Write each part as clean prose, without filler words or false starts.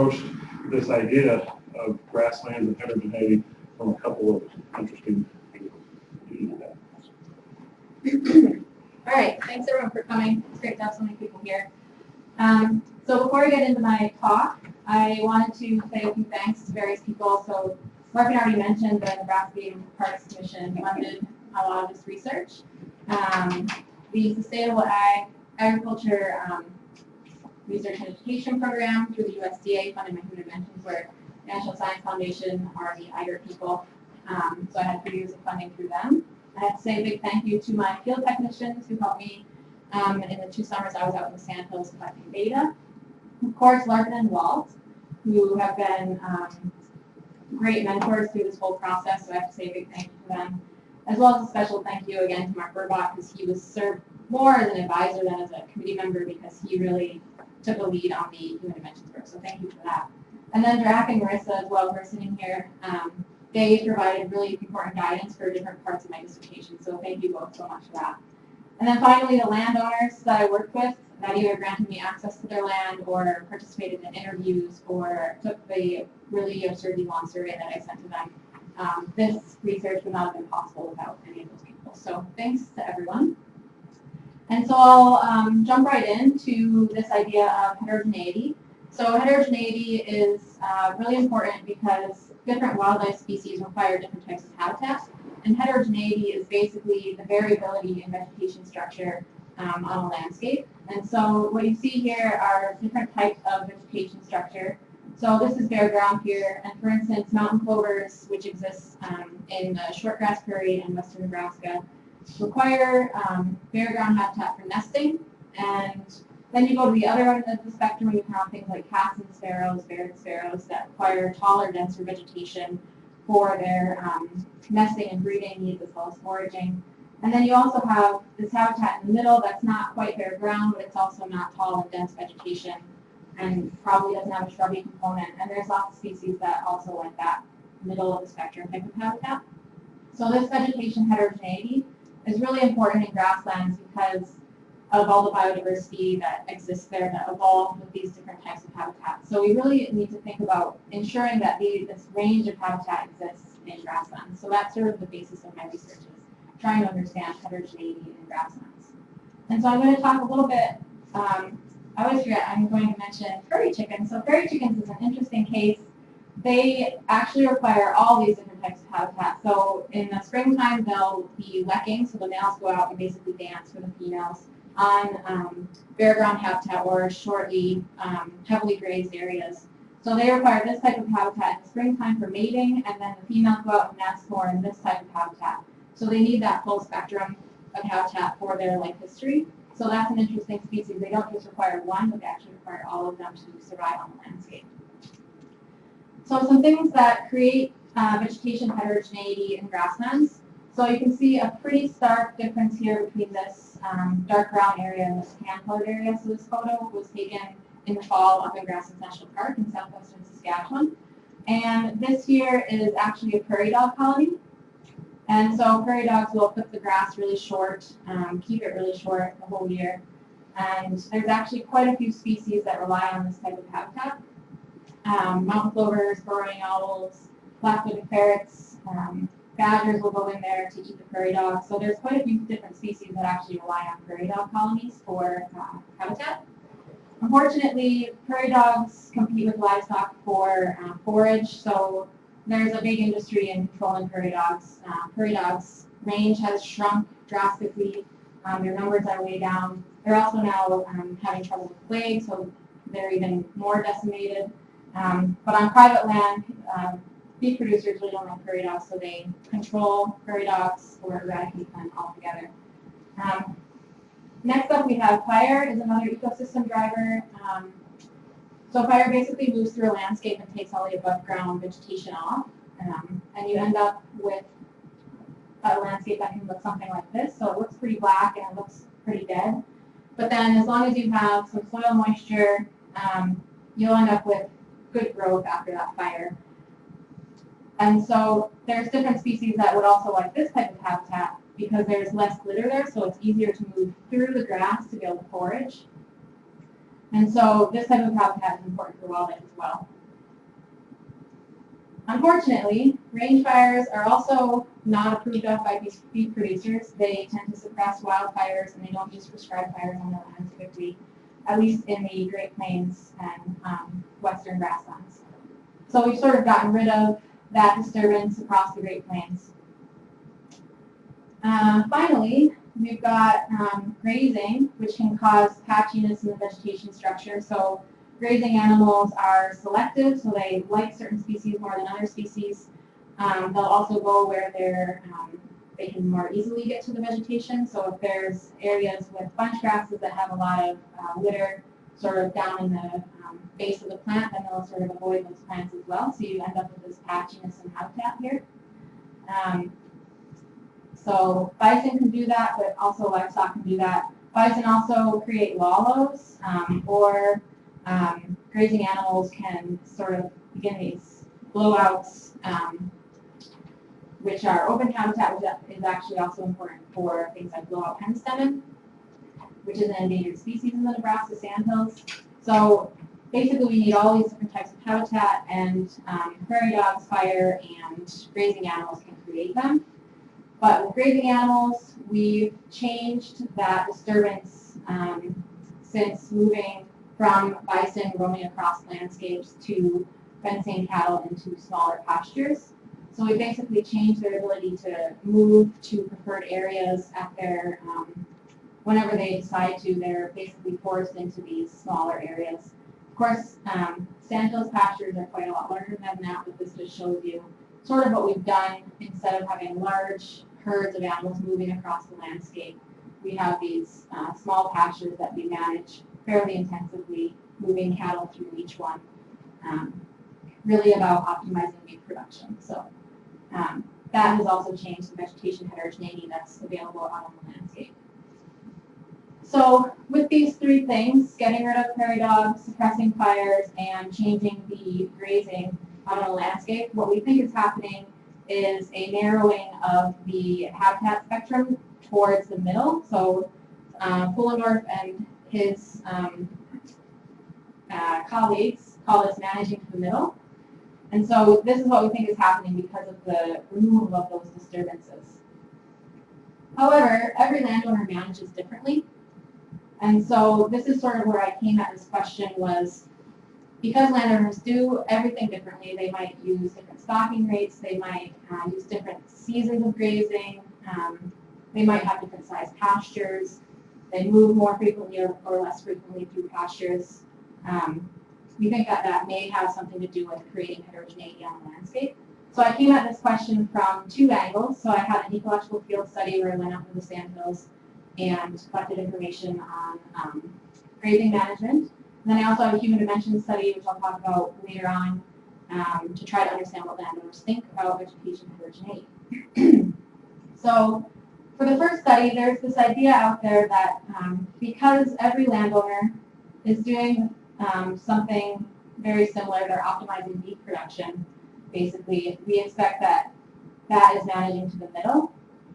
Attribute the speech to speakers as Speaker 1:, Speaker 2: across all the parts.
Speaker 1: approached this idea of grasslands and heterogeneity from a couple of interesting angles.
Speaker 2: All right, thanks everyone for coming. It's great to have so many people here. So before I get into my talk, I wanted to say a few thanks to various people. So Mark had already mentioned the Nebraska Game Parks Commission funded a lot of this research. The Sustainable Agriculture Research and Education Program through the USDA funded my human dimensions, where National Science Foundation are the IGER people. So I had 3 years of funding through them. I have to say a big thank you to my field technicians who helped me in the 2 summers I was out in the sandhills collecting data. Of course, Larkin and Walt, who have been great mentors through this whole process, so I have to say a big thank you to them. As well as a special thank you again to Mark Burbach, because he was served more as an advisor than as a committee member, because he really took a lead on the human dimensions work, so thank you for that. And then Drac and Marissa as well, who are sitting here. They provided really important guidance for different parts of my dissertation, so thank you both so much for that. And then finally, the landowners that I worked with that either granted me access to their land or participated in interviews or took the really absurdly long survey that I sent to them. This research would not have been possible without any of those people. So thanks to everyone. And so I'll jump right into this idea of heterogeneity. So heterogeneity is really important because different wildlife species require different types of habitats. And heterogeneity is basically the variability in vegetation structure on a landscape. And so what you see here are different types of vegetation structure. So this is bare ground here, and for instance, mountain clovers, which exist in the shortgrass prairie in western Nebraska, require bare ground habitat for nesting. And then you go to the other end of the spectrum, you have things like cats and sparrows, barred sparrows, that require taller, denser vegetation for their nesting and breeding needs as well as foraging. And then you also have this habitat in the middle that's not quite bare ground, but it's also not tall and dense vegetation, and probably doesn't have a shrubby component. And there's lots of species that also like that middle of the spectrum type of habitat. So this vegetation heterogeneity is really important in grasslands because of all the biodiversity that exists there that evolved with these different types of habitats. So we really need to think about ensuring that this range of habitat exists in grasslands. So that's sort of the basis of my research, is trying to understand heterogeneity in grasslands. And so I'm going to talk a little bit, I always forget, I'm going to mention prairie chickens. So prairie chickens is an interesting case. They actually require all these different types of habitat. So in the springtime, they'll be lekking, so the males go out and basically dance for the females on bare ground habitat or shortly, heavily grazed areas. So they require this type of habitat in the springtime for mating, and then the females go out and nest more in this type of habitat. So they need that full spectrum of habitat for their life history. So that's an interesting species. They don't just require one, but they actually require all of them to survive on the landscape. So some things that create vegetation heterogeneity in grasslands. So you can see a pretty stark difference here between this dark brown area and this tan-colored area. So this photo was taken in the fall up in Grasslands National Park in southwestern Saskatchewan. And this here is actually a prairie dog colony. And so prairie dogs will clip the grass really short, keep it really short the whole year. And there's actually quite a few species that rely on this type of habitat. Mountain plovers, burrowing owls, black-footed parrots, badgers will go in there to eat the prairie dogs. So there's quite a few different species that actually rely on prairie dog colonies for habitat. Unfortunately, prairie dogs compete with livestock for forage, so there's a big industry in controlling prairie dogs. Prairie dogs' range has shrunk drastically. Their numbers are way down. They're also now having trouble with plague, so they're even more decimated. But on private land, beef producers really don't like prairie dogs, so they control prairie dogs or eradicate them altogether. Next up, we have fire is another ecosystem driver. So fire basically moves through a landscape and takes all the above ground vegetation off, and you end up with a landscape that can look something like this. So it looks pretty black and it looks pretty dead. But then as long as you have some soil moisture, you'll end up with good growth after that fire. And so there's different species that would also like this type of habitat because there's less glitter there, so it's easier to move through the grass to be able to forage. And so this type of habitat is important for wildlife as well. Unfortunately, range fires are also not approved of by beef producers. They tend to suppress wildfires, and they don't use prescribed fires on their land typically, at least in the Great Plains and western grasslands. So we've sort of gotten rid of that disturbance across the Great Plains. Finally, we've got grazing, which can cause patchiness in the vegetation structure. So grazing animals are selective, so they like certain species more than other species. They'll also go where they can more easily get to the vegetation. So if there's areas with bunch grasses that have a lot of litter sort of down in the base of the plant, then they'll sort of avoid those plants as well. So you end up with this patchiness in habitat here. So bison can do that, but also livestock can do that. Bison also create wallows, or grazing animals can sort of begin these blowouts, which are open habitat, which is actually also important for things like blowout hemstemon, which is an endangered species in the Nebraska sandhills. So basically we need all these different types of habitat, and prairie dogs, fire, and grazing animals can create them. But with grazing animals, we've changed that disturbance since moving from bison roaming across landscapes to fencing cattle into smaller pastures. So we basically changed their ability to move to preferred areas at their, whenever they decide to, they're basically forced into these smaller areas. Of course, sandhills pastures are quite a lot larger than that, but this just shows you sort of what we've done. Instead of having large herds of animals moving across the landscape, we have these small pastures that we manage fairly intensively, moving cattle through each one, really about optimizing meat production. So that has also changed the vegetation heterogeneity that's available out on the landscape. So with these three things, getting rid of prairie dogs, suppressing fires, and changing the grazing out on the landscape, what we think is happening is a narrowing of the habitat spectrum towards the middle. So Fullendorf and his colleagues call this managing to the middle. And so this is what we think is happening because of the removal of those disturbances. However, every landowner manages differently. And so this is sort of where I came at this question was, because landowners do everything differently, they might use different stocking rates, they might use different seasons of grazing, they might have different sized pastures, they move more frequently or less frequently through pastures. We think that that may have something to do with creating heterogeneity on the landscape. So I came at this question from two angles. So I had an ecological field study where I went up to the sandhills and collected information on grazing management. And then I also have a human dimension study, which I'll talk about later on, to try to understand what landowners think about vegetation heterogeneity. So for the first study, there's this idea out there that because every landowner is doing something very similar, they're optimizing beef production, basically, we expect that that is managing to the middle.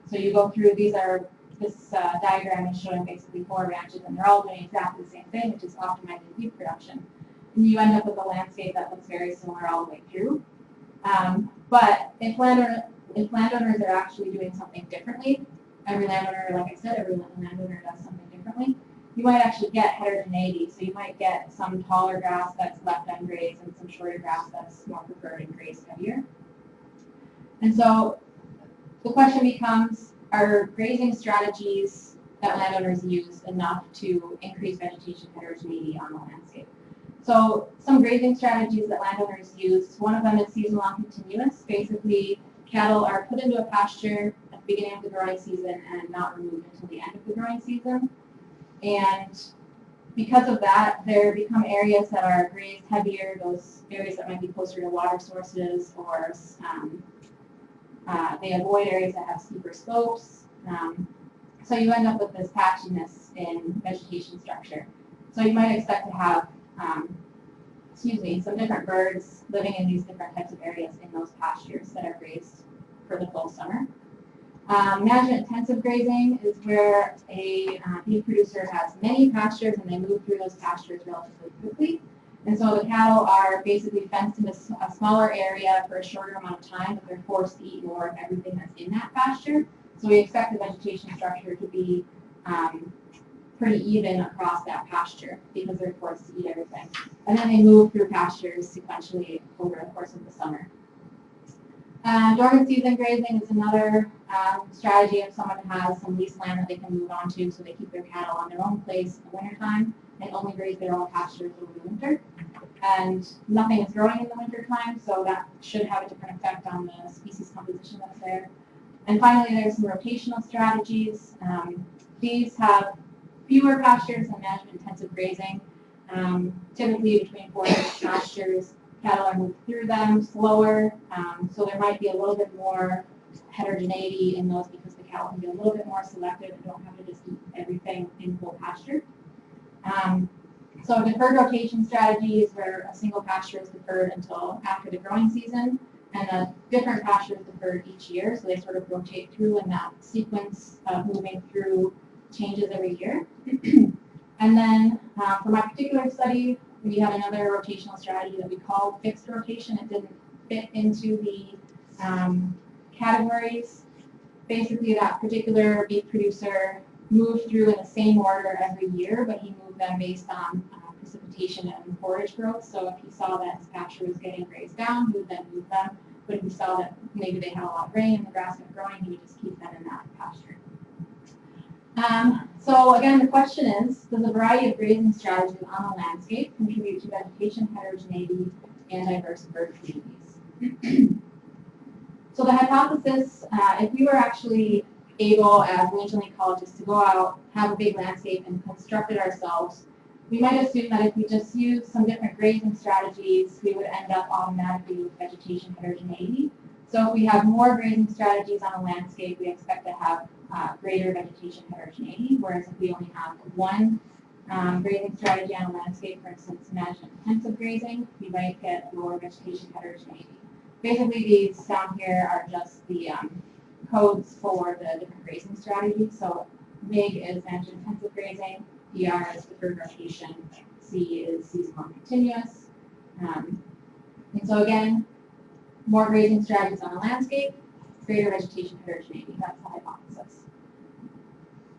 Speaker 2: So you go through, this diagram is showing basically 4 ranches, and they're all doing exactly the same thing, which is optimizing beef production. And you end up with a landscape that looks very similar all the way through. But if landowners are actually doing something differently, every landowner, like I said, every landowner does something differently, you might actually get heterogeneity. So you might get some taller grass that's left ungrazed and some shorter grass that's more preferred and grazed heavier. And so the question becomes, are grazing strategies that landowners use enough to increase vegetation heterogeneity on the landscape? So some grazing strategies that landowners use, one of them is seasonal continuous. Basically, cattle are put into a pasture at the beginning of the growing season and not removed until the end of the growing season. And because of that, there become areas that are grazed heavier, those areas that might be closer to water sources, or they avoid areas that have steeper slopes. So you end up with this patchiness in vegetation structure. So you might expect to have, some different birds living in these different types of areas in those pastures that are grazed for the full summer. Management-intensive grazing is where a beef producer has many pastures and they move through those pastures relatively quickly. And so the cattle are basically fenced in a smaller area for a shorter amount of time, but they're forced to eat more of everything that's in that pasture. So we expect the vegetation structure to be pretty even across that pasture because they're forced to eat everything. And then they move through pastures sequentially over the course of the summer. Dormant season grazing is another strategy if someone has some leased land that they can move on to, so they keep their cattle on their own place in the wintertime and only graze their own pastures over the winter. And nothing is growing in the wintertime, so that should have a different effect on the species composition that's there. And finally, there's some rotational strategies. These have fewer pastures and management-intensive grazing, typically between 4 and 6 pastures. Cattle are moved through them slower, so there might be a little bit more heterogeneity in those because the cattle can be a little bit more selective and don't have to just eat everything in full pasture. So deferred rotation strategy is where a single pasture is deferred until after the growing season, and a different pasture is deferred each year, so they sort of rotate through, and that sequence of moving through changes every year. And then for my particular study, we had another rotational strategy that we called fixed rotation. It didn't fit into the categories. Basically, that particular beef producer moved through in the same order every year, but he moved them based on precipitation and forage growth. So if he saw that his pasture was getting grazed down, he would then move them. But if he saw that maybe they had a lot of rain and the grass was growing, he would just keep them in that pasture. So again, the question is, does a variety of grazing strategies on the landscape contribute to vegetation heterogeneity and diverse bird communities? So the hypothesis, if we were actually able as rangeland ecologists to go out, have a big landscape and construct it ourselves, we might assume that if we just use some different grazing strategies, we would end up automatically with vegetation heterogeneity. So if we have more grazing strategies on a landscape, we expect to have greater vegetation heterogeneity, whereas if we only have one grazing strategy on a landscape, for instance, management-intensive grazing, we might get lower vegetation heterogeneity. Basically, these down here are just the codes for the different grazing strategies. So MIG is management-intensive grazing, DR is deferred rotation, C is seasonal continuous. And so again, more grazing strategies on a landscape, greater vegetation heterogeneity. That's the hypothesis.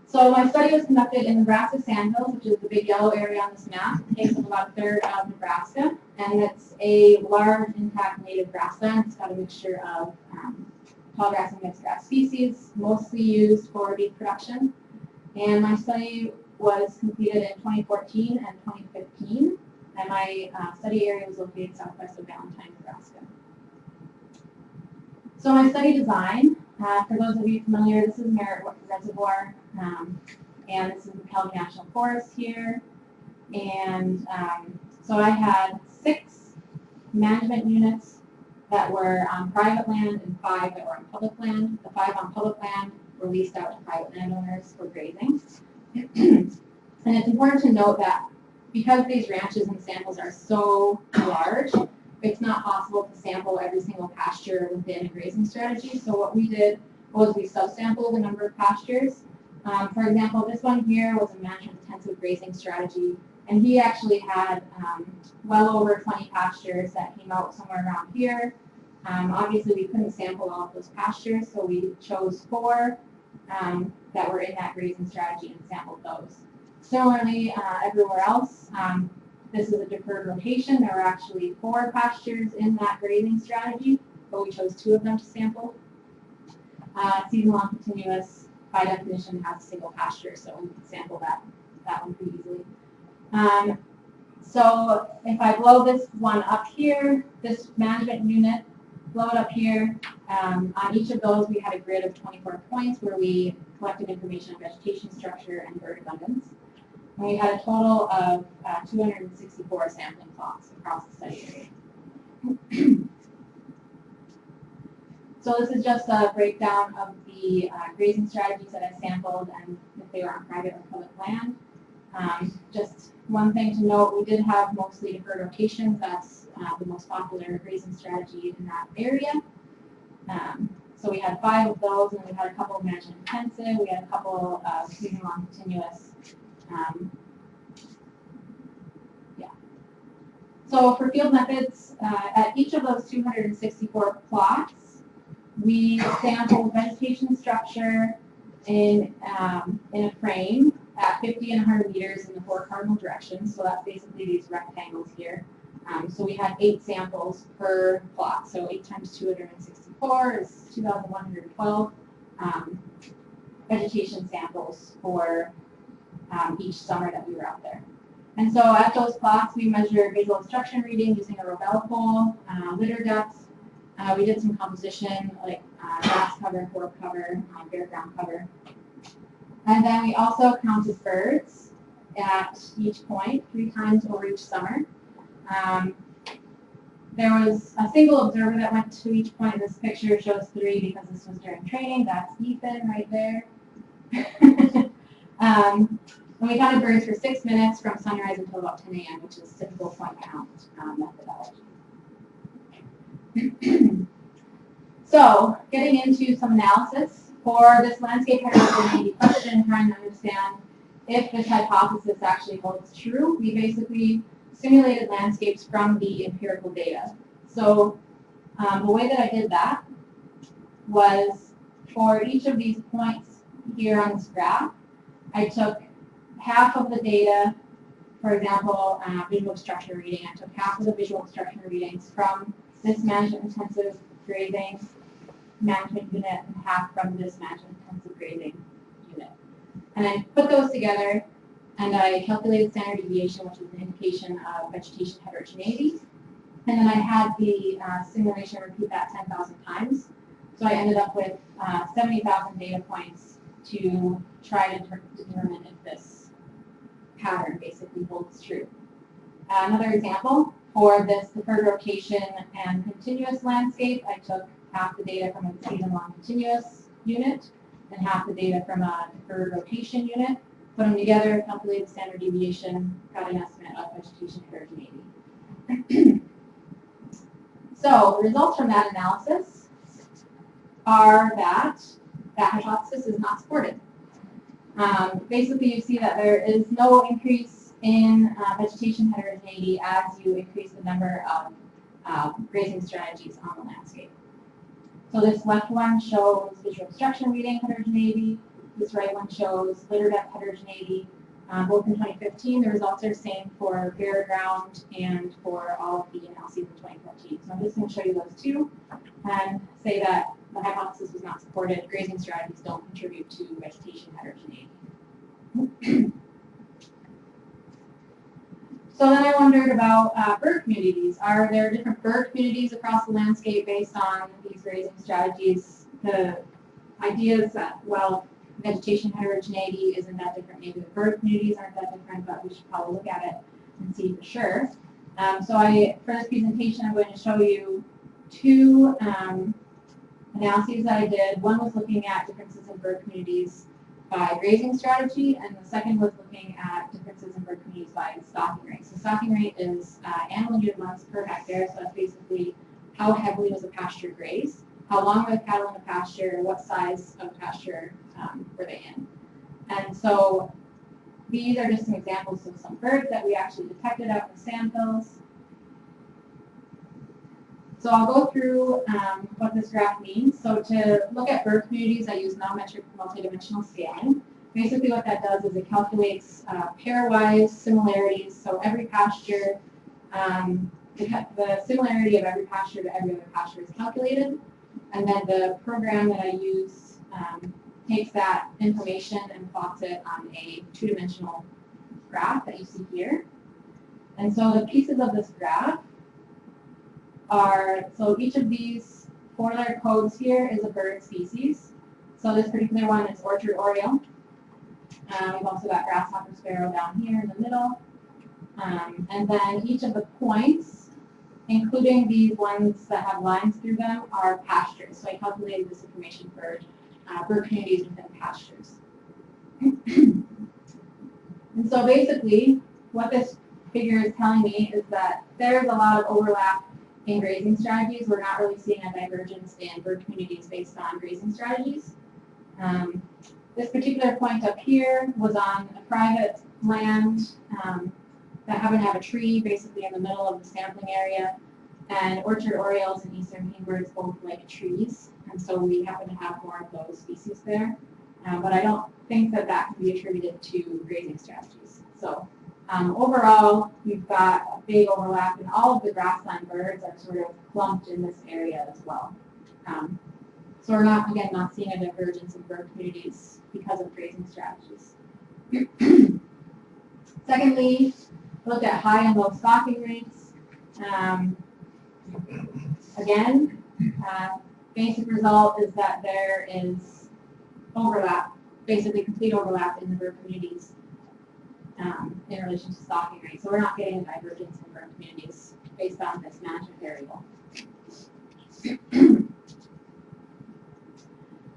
Speaker 2: So my study was conducted in Nebraska sandhills, which is the big yellow area on this map. It takes up about a third of Nebraska, and it's a large intact native grassland. It's got a mixture of tall grass and mixed grass species, mostly used for beef production. And my study was completed in 2014 and 2015, and my study area was located southwest of Valentine, Nebraska. So my study design, for those of you familiar, this is Merritt Reservoir, and this is the Pelican National Forest here. And so I had 6 management units that were on private land and 5 that were on public land. The 5 on public land were leased out to private landowners for grazing. And it's important to note that because these ranches and samples are so large, it's not possible to sample every single pasture within a grazing strategy. So what we did was we subsampled a number of pastures. For example, this one here was a management-intensive grazing strategy, and he actually had well over 20 pastures that came out somewhere around here. Obviously, we couldn't sample all of those pastures, so we chose 4 that were in that grazing strategy and sampled those. Similarly, everywhere else, this is a deferred rotation. There were actually 4 pastures in that grazing strategy, but we chose 2 of them to sample. Seasonal and continuous, by definition, has a single pasture, so we can sample that one pretty easily. So if I blow this one up here, this management unit, blow it up here, on each of those we had a grid of 24 points where we collected information on vegetation structure and bird abundance. And we had a total of 264 sampling plots across the study area. So this is just a breakdown of the grazing strategies that I sampled and if they were on private or public land. Just one thing to note, we did have mostly deferred rotations. That's the most popular grazing strategy in that area. So we had 5 of those, and we had a couple of management intensive. We had a couple of seasonal and continuous. So for field methods, at each of those 264 plots, we sampled vegetation structure in a frame at 50 and 100 meters in the 4 cardinal directions. So that's basically these rectangles here. So we had 8 samples per plot. So 8 times 264 is 2,112 vegetation samples for each summer that we were out there. And so at those plots, we measured visual obstruction reading using a Robel pole, litter depth. We did some composition like grass cover, forb cover, bare ground cover. And then we also counted birds at each point 3 times over each summer. There was a single observer that went to each point. This picture shows 3 because this was during training. That's Ethan right there. And we counted birds for 6 minutes from sunrise until about 10 a.m., which is typical point count methodology. So, getting into some analysis for this landscape heterogeneity question, trying to understand if this hypothesis actually holds true, we basically simulated landscapes from the empirical data. So, the way that I did that was for each of these points here on this graph, I took half of the data, for example, visual obstruction reading. I took half of the visual obstruction readings from this management-intensive grazing management unit and half from this management-intensive grazing unit. And I put those together, and I calculated standard deviation, which is an indication of vegetation heterogeneity. And then I had the simulation repeat that 10,000 times. So I ended up with 70,000 data points to try to determine if this pattern basically holds true. Another example, for this deferred rotation and continuous landscape, I took half the data from a season-long continuous unit and half the data from a deferred rotation unit, put them together, calculated standard deviation, got an estimate of vegetation heterogeneity. So the results from that analysis are that that hypothesis is not supported. Basically, you see that there is no increase in vegetation heterogeneity as you increase the number of grazing strategies on the landscape. So this left one shows visual obstruction reading heterogeneity. This right one shows litter depth heterogeneity. Both in 2015, the results are the same for bare ground and for all of the analyses in 2014. So I'm just going to show you those two and say that the hypothesis was not supported. Grazing strategies don't contribute to vegetation heterogeneity. So then I wondered about bird communities. Are there different bird communities across the landscape based on these grazing strategies? The idea is that, well, vegetation heterogeneity isn't that different. Maybe the bird communities aren't that different, but we should probably look at it and see for sure. So for this presentation, I'm going to show you 2 analyses that I did. One was looking at differences in bird communities by grazing strategy, and the second was looking at differences in bird communities by stocking rate. So stocking rate is animal unit months per hectare, so that's basically how heavily was a pasture grazed, how long were the cattle in the pasture, what size of pasture were they in. And so these are just some examples of some birds that we actually detected out in samples. So I'll go through what this graph means. So to look at bird communities, I use non-metric multidimensional scaling. Basically what that does is it calculates pairwise similarities. So every pasture, the similarity of every pasture to every other pasture is calculated. And then the program that I use takes that information and plots it on a 2-dimensional graph that you see here. And so the pieces of this graph are, so each of these 4-letter codes here is a bird species. So this particular one is orchard oriole. We've also got grasshopper sparrow down here in the middle. And then each of the points, including these ones that have lines through them, are pastures. So I calculated this information for bird communities within pastures. And so basically, what this figure is telling me is that there's a lot of overlap in grazing strategies. We're not really seeing a divergence in bird communities based on grazing strategies. This particular point up here was on a private land that happen to have a tree basically in the middle of the sampling area. And orchard orioles and eastern kingbirds both like trees, and so we happen to have more of those species there. But I don't think that that can be attributed to grazing strategies. So overall, we've got a big overlap, and all of the grassland birds are sort of clumped in this area as well. So we're not seeing a divergence in bird communities because of grazing strategies. Secondly, looked at high and low stocking rates. Again, basic result is that there is overlap, basically complete overlap in the bird communities in relation to stocking rates. So we're not getting a divergence in bird communities based on this management variable.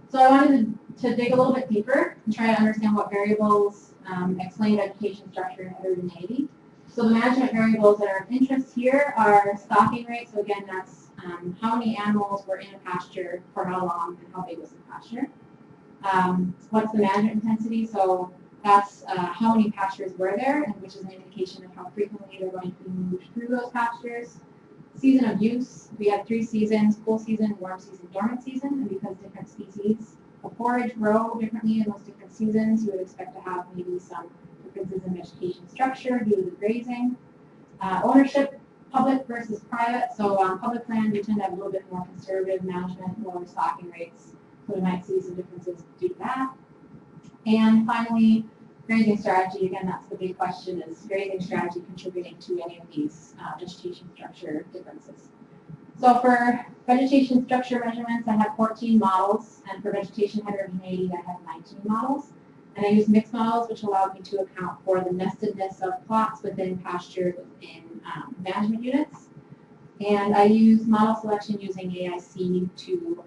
Speaker 2: So I wanted to dig a little bit deeper and try to understand what variables explain vegetation structure and heterogeneity. So the management variables that are of interest here are stocking rate. So again, that's how many animals were in a pasture for how long and how big was the pasture. What's the management intensity? So that's how many pastures were there, and which is an indication of how frequently they're going to be moved through those pastures. Season of use, we have 3 seasons: cool season, warm season, dormant season, and because different species of forage grow differently in those different seasons, you would expect to have maybe some differences in vegetation structure due to the grazing. Ownership, public versus private. So on public land, we tend to have a little bit more conservative management, lower stocking rates, so we might see some differences due to that. And finally, grazing strategy. Again, that's the big question: is grazing strategy contributing to any of these vegetation structure differences? So for vegetation structure measurements, I have 14 models, and for vegetation heterogeneity, I have 19 models. And I use mixed models, which allowed me to account for the nestedness of plots within pasture within management units. And I use model selection using AIC to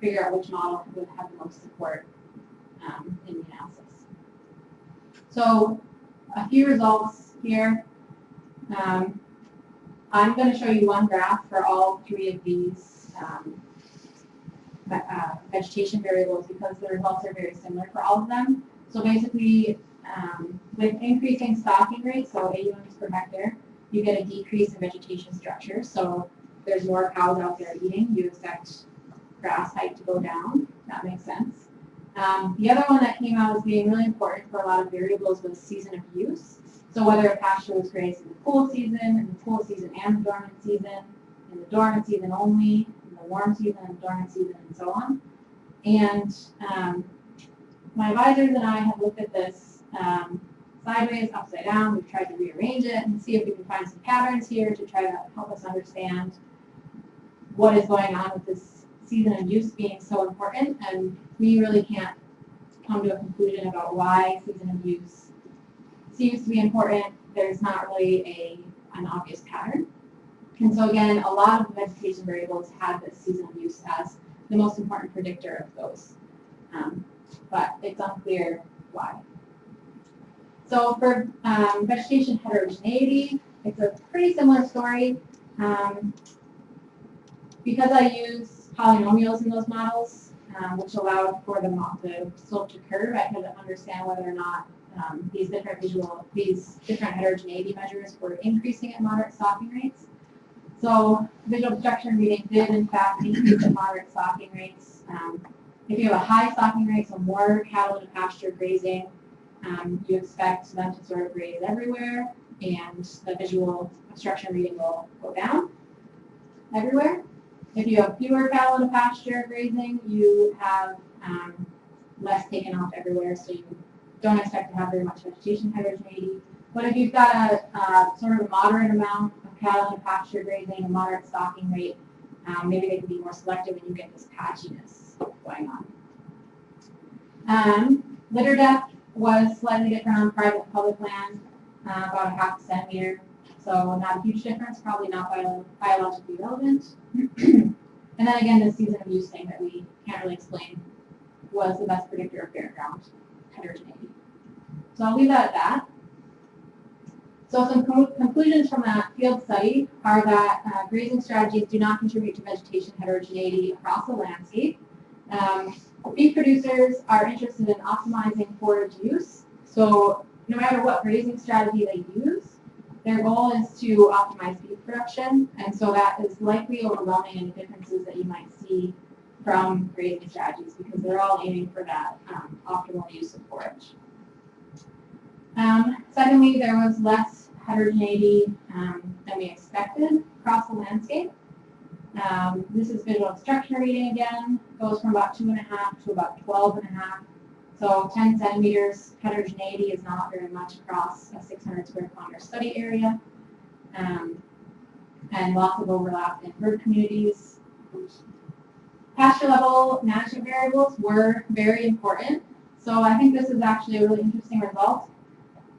Speaker 2: figure out which model would have the most support in the analysis. So a few results here. I'm going to show you one graph for all 3 of these vegetation variables because the results are very similar for all of them. So basically, with increasing stocking rates, so AUMs per hectare, you get a decrease in vegetation structure. So there's more cows out there eating. You expect grass height to go down. That makes sense. The other one that came out as being really important for a lot of variables was season of use. So whether a pasture was grazed in the cool season and the dormant season, in the dormant season only, in the warm season and the dormant season, and so on. And my advisors and I have looked at this sideways, upside down. We've tried to rearrange it and see if we can find some patterns here to try to help us understand what is going on with this season of use being so important. And we really can't come to a conclusion about why season of use seems to be important. There's not really an obvious pattern. And so again, a lot of the vegetation variables have this season of use as the most important predictor of those. But it's unclear why. So for vegetation heterogeneity, it's a pretty similar story. Because I use polynomials in those models, which allowed for the slope to curve, I could understand whether or not these different heterogeneity measures were increasing at moderate stocking rates. So visual obstruction reading did in fact increase at moderate stocking rates. If you have a high stocking rate, so more cattle to pasture grazing, you expect them to sort of graze everywhere, and the visual obstruction reading will go down everywhere. If you have fewer cattle to pasture grazing, you have less taken off everywhere, so you don't expect to have very much vegetation heterogeneity. But if you've got a sort of a moderate amount of cattle to pasture grazing, a moderate stocking rate, maybe they can be more selective and you get this patchiness going on. Litter depth was slightly different on private and public land, about a half a centimeter. So not a huge difference, probably not biologically relevant. And then again, the season of use thing that we can't really explain was the best predictor of fairground heterogeneity. So I'll leave that at that. So some conclusions from that field study are that grazing strategies do not contribute to vegetation heterogeneity across the landscape. Beef producers are interested in optimizing forage use. So no matter what grazing strategy they use, Their goal is to optimize beef production, and so that is likely overwhelming any differences that you might see from grazing strategies because they're all aiming for that optimal use of forage. Secondly, there was less heterogeneity than we expected across the landscape. This is visual obstruction reading again, goes from about 2.5 to about 12.5. So 10 centimeters heterogeneity is not very much across a 600 square kilometer study area. And lots of overlap in herd communities. Pasture level management variables were very important. So I think this is actually a really interesting result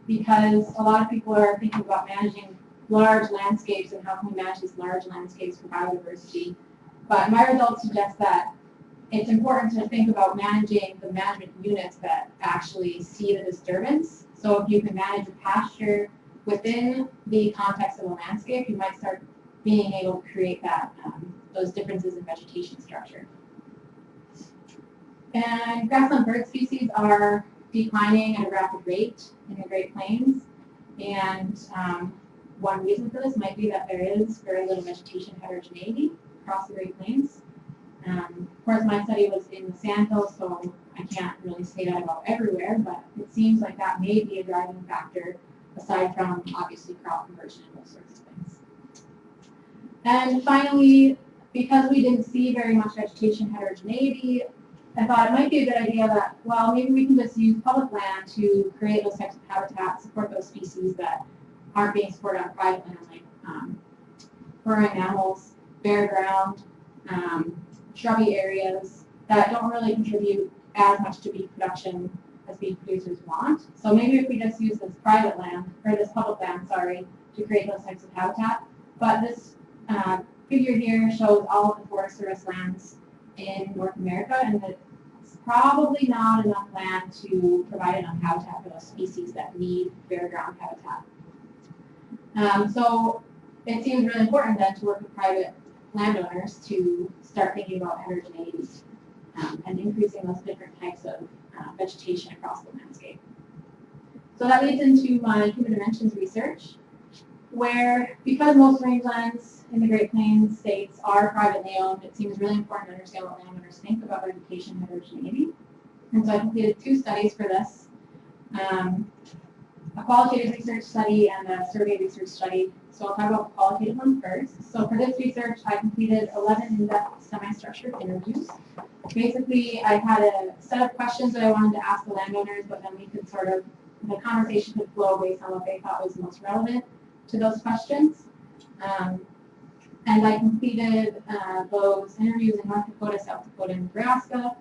Speaker 2: because a lot of people are thinking about managing large landscapes and how can we manage these large landscapes for biodiversity. But my results suggest that it's important to think about managing the management units that actually see the disturbance. So if you can manage a pasture within the context of a landscape, you might start being able to create that those differences in vegetation structure. And grassland bird species are declining at a rapid rate in the Great Plains. And one reason for this might be that there is very little vegetation heterogeneity across the Great Plains. Of course, my study was in the sandhills, so I can't really say that about everywhere, but it seems like that may be a driving factor aside from obviously crop conversion and those sorts of things. And finally, because we didn't see very much vegetation heterogeneity, I thought it might be a good idea that, well, maybe we can just use public land to create those types of habitats, support those species that aren't being supported on private land, like burrowing mammals, bare ground, shrubby areas that don't really contribute as much to beef production as beef producers want. So maybe if we just use this private land, or this public land, sorry, to create those types of habitat. But this figure here shows all of the Forest Service lands in North America, and it's probably not enough land to provide enough habitat for those species that need bare ground habitat. So it seems really important then to work with private landowners to start thinking about heterogeneity and increasing those different types of vegetation across the landscape. So that leads into my human dimensions research, where because most rangelands in the Great Plains states are privately owned, it seems really important to understand what landowners think about vegetation heterogeneity. And so I completed 2 studies for this, a qualitative research study and a survey research study. So I'll talk about the qualitative one first. So for this research, I completed 11 in-depth semi-structured interviews. Basically, I had a set of questions that I wanted to ask the landowners, but then we could sort of, the conversation could flow based on what they thought was most relevant to those questions. And I completed those interviews in North Dakota, South Dakota, and Nebraska.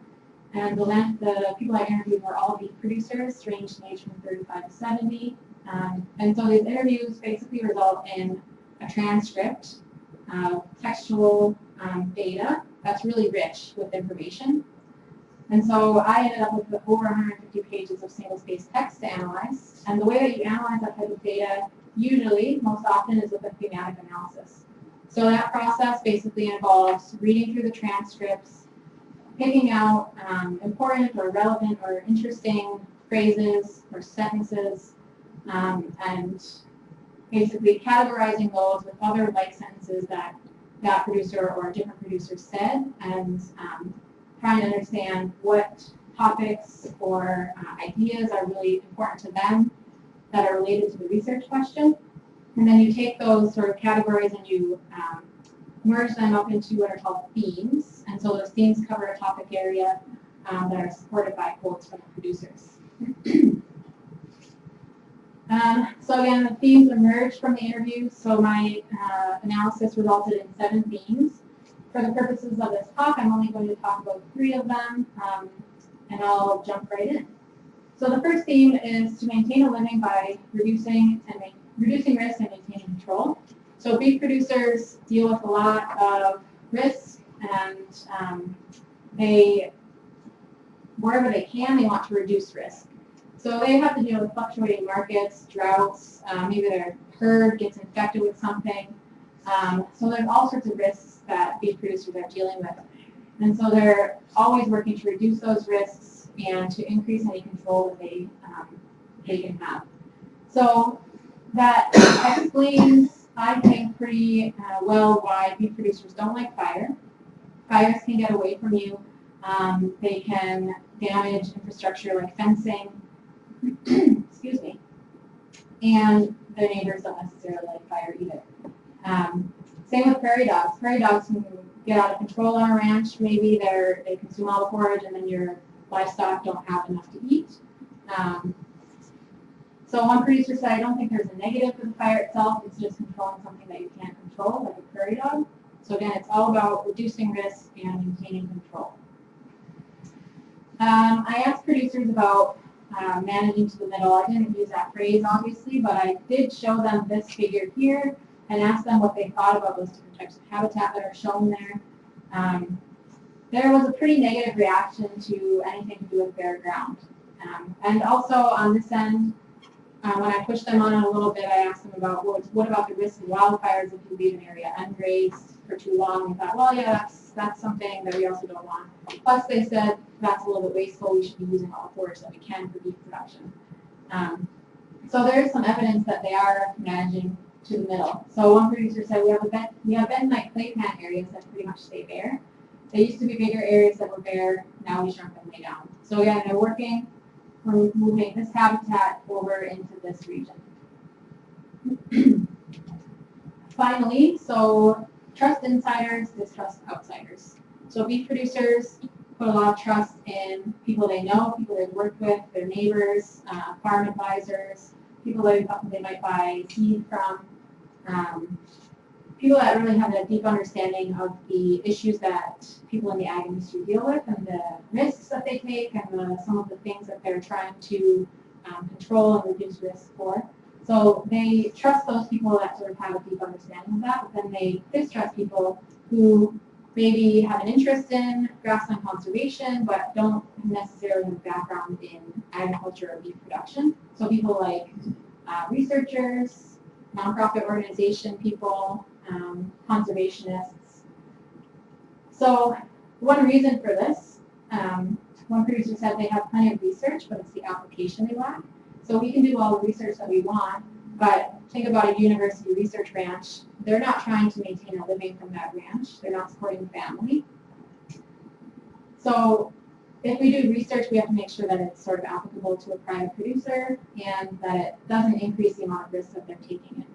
Speaker 2: And the people I interviewed were all beef producers, ranged in age from 35 to 70. And so these interviews basically result in a transcript, textual data that's really rich with information. And so I ended up with over 150 pages of single-space text to analyze. And the way that you analyze that type of data, usually, most often, is with a thematic analysis. So that process basically involves reading through the transcripts, picking out important or relevant or interesting phrases or sentences, and basically categorizing those with other like sentences that that producer or a different producer said, and trying to understand what topics or ideas are really important to them that are related to the research question. And then you take those sort of categories and you merge them up into what are called themes. And so those themes cover a topic area that are supported by quotes from the producers. So again, the themes emerged from the interviews. So my analysis resulted in 7 themes. For the purposes of this talk, I'm only going to talk about 3 of them, and I'll jump right in. So the first theme is to maintain a living by reducing risk and maintaining control. So beef producers deal with a lot of risk, and wherever they can, they want to reduce risk. So they have to deal with fluctuating markets, droughts, maybe their herd gets infected with something. So there's all sorts of risks that beef producers are dealing with. And so they're always working to reduce those risks and to increase any control that they can have. So that explains, I think, pretty well why beef producers don't like fire. Fires can get away from you. They can damage infrastructure like fencing, excuse me, and their neighbors don't necessarily like fire either. Same with prairie dogs. Prairie dogs can get out of control on a ranch. Maybe they consume all the forage, and then your livestock don't have enough to eat. So one producer said, I don't think there's a negative for the fire itself. It's just controlling something that you can't control, like a prairie dog. So again, it's all about reducing risk and maintaining control. I asked producers about managing to the middle. I didn't use that phrase, obviously, but I did show them this figure here and asked them what they thought about those different types of habitat that are shown there. There was a pretty negative reaction to anything to do with bare ground. And also on this end, when I pushed them on it a little bit, I asked them about what about the risk of wildfires if you leave an area ungrazed for too long. We thought, well, yeah, that's something that we also don't want. Plus, they said that's a little bit wasteful. We should be using all the forage that we can for beef production. So there is some evidence that they are managing to the middle. So one producer said we have bentonite clay pan areas that pretty much stay bare. They used to be bigger areas that were bare. Now we shrunk them way down. So again, they're working. We're moving this habitat over into this region. Finally, so trust insiders, distrust outsiders. So beef producers put a lot of trust in people they know, people they've worked with, their neighbors, farm advisors, people that they might buy seed from, people that really have a deep understanding of the issues that people in the ag industry deal with and the risks that they take and some of the things that they're trying to control and reduce risk for. So they trust those people that sort of have a deep understanding of that, but then they distrust people who maybe have an interest in grassland conservation but don't necessarily have a background in agriculture or beef production. So people like researchers, nonprofit organization people, conservationists. So one reason for this, one producer said they have plenty of research, but it's the application they lack. So we can do all the research that we want, but think about a university research ranch. They're not trying to maintain a living from that ranch. They're not supporting the family. So if we do research, we have to make sure that it's sort of applicable to a private producer and that it doesn't increase the amount of risk that they're taking in.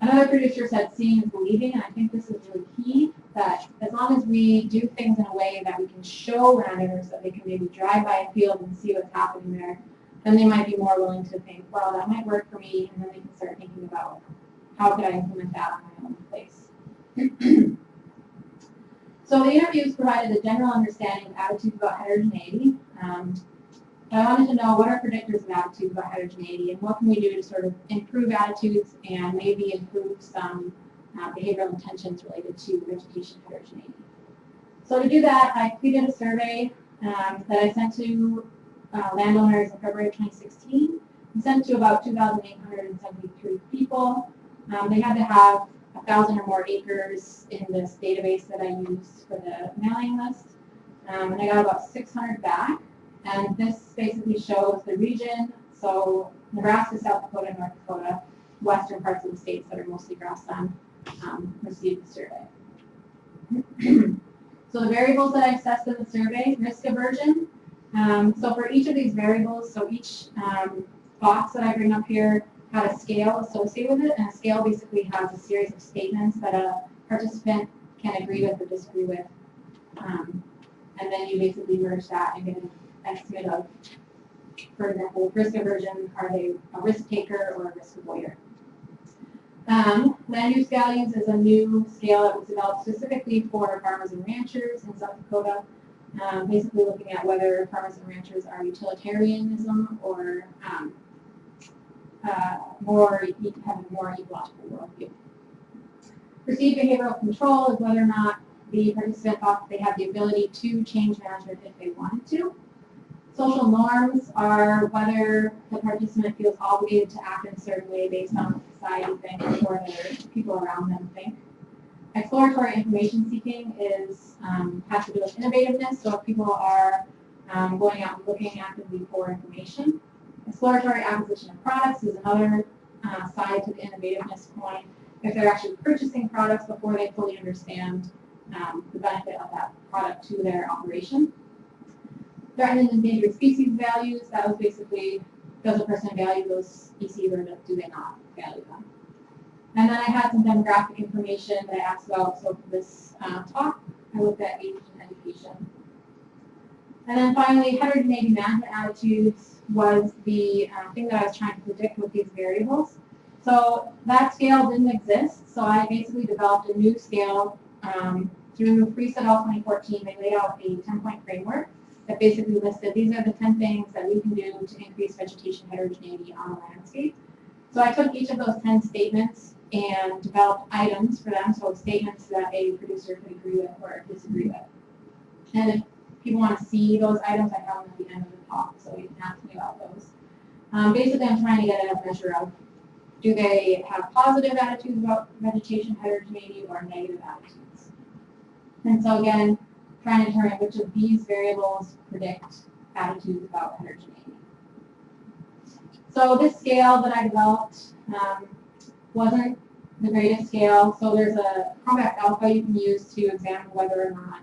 Speaker 2: Another producer said seeing is believing, and I think this is really key, that as long as we do things in a way that we can show landowners that they can maybe drive by a field and see what's happening there, then they might be more willing to think, well, that might work for me, and then they can start thinking about how could I implement that on my own place. So the interviews provided a general understanding of attitudes about heterogeneity. I wanted to know what are predictors of attitudes about heterogeneity and what can we do to sort of improve attitudes and maybe improve some behavioral intentions related to vegetation heterogeneity. So to do that, I completed a survey that I sent to landowners in February of 2016. I sent to about 2,873 people. They had to have 1,000 or more acres in this database that I used for the mailing list. And I got about 600 back. And this basically shows the region, so Nebraska, South Dakota, North Dakota, western parts of the states that are mostly grassland, received the survey. So the variables that I assessed in the survey, risk aversion. So for each of these variables, so each box that I bring up here had a scale associated with it, and a scale basically has a series of statements that a participant can agree with or disagree with. And then you basically merge that and get an estimate of, for example, risk aversion, are they a risk taker or a risk avoider? Land use values is a new scale that was developed specifically for farmers and ranchers in South Dakota, basically looking at whether farmers and ranchers are utilitarianism or have a more ecological worldview. Perceived behavioral control is whether or not the participant thought they had the ability to change management if they wanted to. Social norms are whether the participant feels obligated to act in a certain way based on what society thinks or the people around them think. Exploratory information seeking has to do with innovativeness, so if people are going out and looking actively for information. Exploratory acquisition of products is another side to the innovativeness coin. If they're actually purchasing products before they fully understand the benefit of that product to their operation. Threatened and endangered species values, that was basically, does a person value those species or do they not value them? And then I had some demographic information that I asked about. So for this talk, I looked at age and education. And then finally, heterogeneity management attitudes was the thing that I was trying to predict with these variables. So that scale didn't exist. So I basically developed a new scale through FreeSetall 2014. They laid out a 10-point framework that basically listed these are the 10 things that we can do to increase vegetation heterogeneity on the landscape. So I took each of those 10 statements and developed items for them, so statements that a producer could agree with or disagree with. And if people want to see those items, I have them at the end of the talk, so you can ask me about those. Basically, I'm trying to get a measure of, do they have positive attitudes about vegetation heterogeneity or negative attitudes? And so again, trying to determine which of these variables predict attitudes about heterogeneity. So this scale that I developed wasn't the greatest scale. So there's a compact alpha you can use to examine whether or not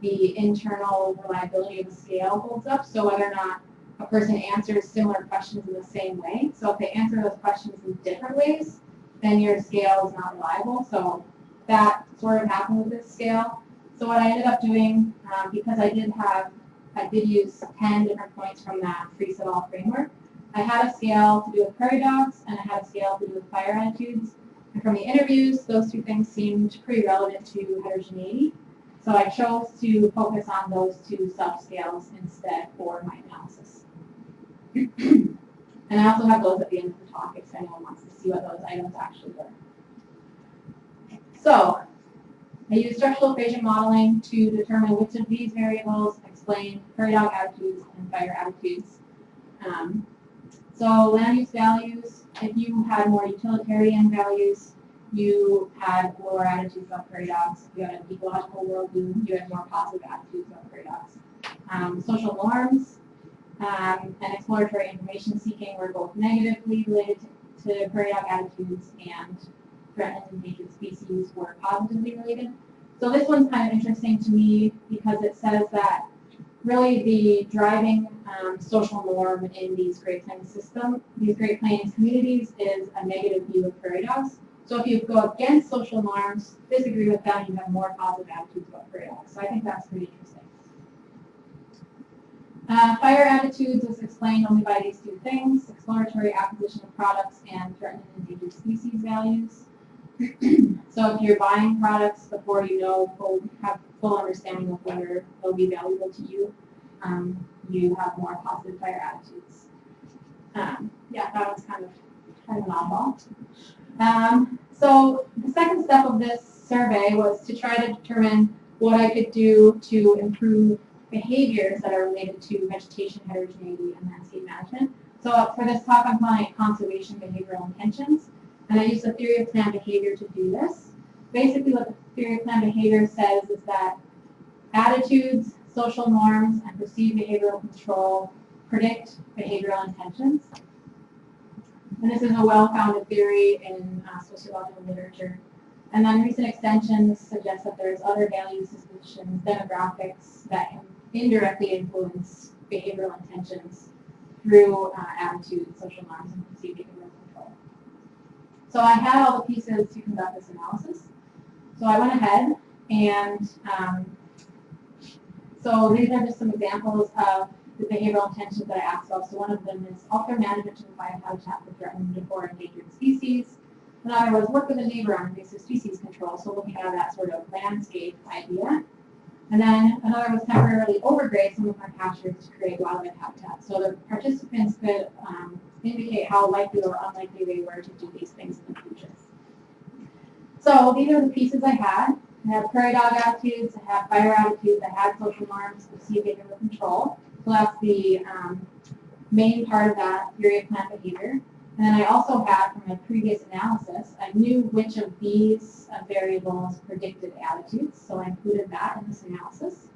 Speaker 2: the internal reliability of the scale holds up. So whether or not a person answers similar questions in the same way. So if they answer those questions in different ways, then your scale is not reliable. So that sort of happened with this scale. So what I ended up doing, because I did use 10 different points from that FreeSetall framework, I had a scale to do with prairie dogs, and I had a scale to do with fire attitudes. And from the interviews, those two things seemed pretty relevant to heterogeneity. So I chose to focus on those two subscales instead for my analysis. And I also have those at the end of the talk if anyone wants to see what those items actually were. So I used structural equation modeling to determine which of these variables explain prairie dog attitudes and fire attitudes. So land use values, if you had more utilitarian values, you had lower attitudes about prairie dogs. If you had an ecological worldview, you had more positive attitudes about prairie dogs. Social norms and exploratory information seeking were both negatively related to prairie dog attitudes, and threatened and endangered species were positively related. So this one's kind of interesting to me because it says that really the driving social norm in these Great Plains communities is a negative view of prairie dogs. So if you go against social norms, disagree with them, you have more positive attitudes about prairie dogs. So I think that's pretty interesting. Fire attitudes is explained only by these two things: exploratory acquisition of products and threatened and endangered species values. So if you're buying products before you have full understanding of whether they'll be valuable to you, you have more positive fire attitudes. Yeah, that was kind of an oddball. So the second step of this survey was to try to determine what I could do to improve behaviors that are related to vegetation heterogeneity and landscape management. So for this talk, I'm calling it conservation behavioral intentions. And I used the theory of planned behavior to do this. Basically what the theory of planned behavior says is that attitudes, social norms, and perceived behavioral control predict behavioral intentions. And this is a well-founded theory in sociological literature. And then recent extensions suggest that there's other value suspicions, demographics that can indirectly influence behavioral intentions through attitudes, social norms, and perceived behavioral control. So I had all the pieces to conduct this analysis. So I went ahead and so these are just some examples of the behavioral intentions that I asked about. So one of them is alter management to provide habitat for threatened or endangered species. Another was work with a neighbor on invasive species control, so looking at that sort of landscape idea. And then another was temporarily overgraze some of my pastures to create wildlife habitat. So the participants could indicate how likely or unlikely they were to do these things in the future. So these are the pieces I had. I had prairie dog attitudes, I had fire attitudes, I had social norms, perceived behavioral control. So that's the main part of that theory of planned behavior. And then I also had, from my previous analysis, I knew which of these variables predicted attitudes, so I included that in this analysis.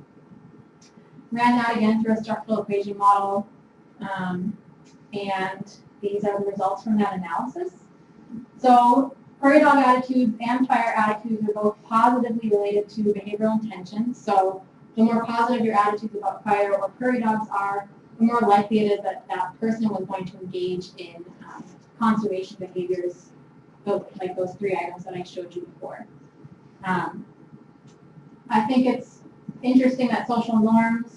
Speaker 2: Ran that again through a structural equation model. and these are the results from that analysis. So prairie dog attitudes and fire attitudes are both positively related to behavioral intentions. So the more positive your attitudes about fire or prairie dogs are, the more likely it is that that person was going to engage in conservation behaviors, like those 3 items that I showed you before. I think it's interesting that social norms